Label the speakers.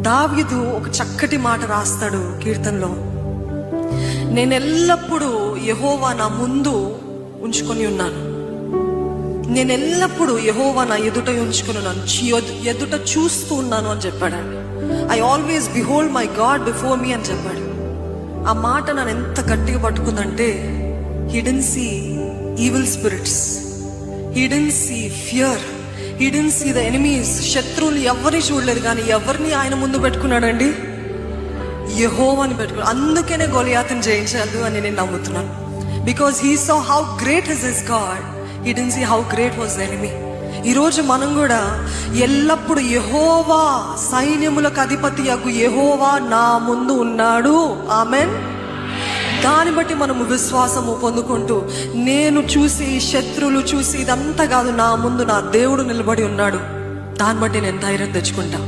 Speaker 1: దావీదు ఒక చక్కటి మాట రాస్తాడు కీర్తనలో. నేను ఎల్లప్పుడూ యెహోవా నా ముందు ఉంచుకొని ఉన్నాను, నేను ఎల్లప్పుడూ యెహోవా నా ఎదుట ఉంచుకొని ఉన్నాను, ఎదుట చూస్తూ ఉన్నాను అని చెప్పాడు. I always behold my God before me అని చెప్పాడు. ఆ మాట నన్ను ఎంత గట్టిగా పట్టుకుందంటే, he didn't see evil spirits, he didn't see fear, he didn't see the enemies. శత్రువులు ఎవరిని చూడలేదు, కానీ ఎవరిని ఆయన ముందు పెట్టుకున్నాడండి? యెహోవాని పెట్టుకున్నాడు. అందుకనే గొలియాతుని జయించాడు అని నేను నమ్ముతున్నాను. Because he saw how great is his God, he didn't see how great was the enemy. ఈరోజు మనం కూడా ఎల్లప్పుడు యెహోవా, సైన్యములకు అధిపతి యగు యెహోవా నా ముందు ఉన్నాడు, ఆమెన్. దాన్ని బట్టి మనము విశ్వాసము పొందుకుంటూ, నేను చూసి శత్రువులు చూసి ఇదంతా కాదు, నా ముందు నా దేవుడు నిలబడి ఉన్నాడు, దాన్ని బట్టి నేను ధైర్యం తెచ్చుకుంటా.